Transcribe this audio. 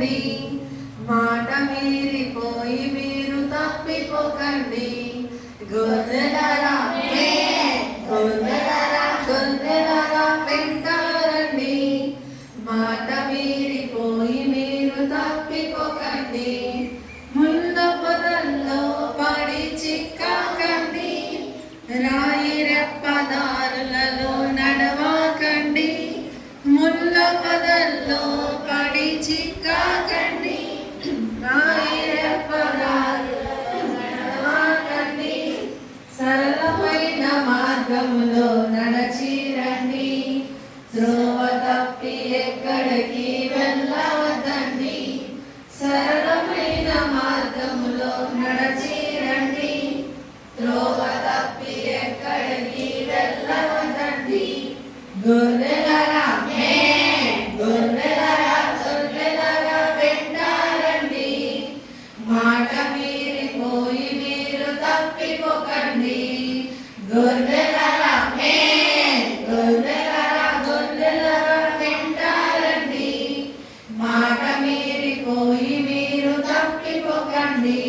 తప్పిపోకండి, మాట మీరిపోయి మీరు తప్పిపోకండి. గొర్రెలారా గొర్రెలారా వెంటారండి, మాట మీరిపోయి మీరు తప్పిపోకండి. ముళ్ళ పొదల్లో పడి చిక్కకండి, రాయి రెప్పదారులలో నడవకండి. ముళ్ళ పొదల్లో పడి చిక్కకండి, రాయి రెప్పదారులలో నడవకండి. సరళమైన మార్గములో నడచి రండి, త్రోవ తప్పి ఎక్కడికి వెళ్ళవద్దండి. సరళమైన మార్గములో నడచి రండి, త్రోవ తప్పి ఎక్కడికి వెళ్ళవద్దండి. గొర్రెలారా గొర్రెలారా వెంటారండి, మాట మీరిపోయి మీరు తప్పిపోకండి. గొర్రెలారా వెంటారండి, మాట మీరిపోయి మీరు తప్పిపోకండి.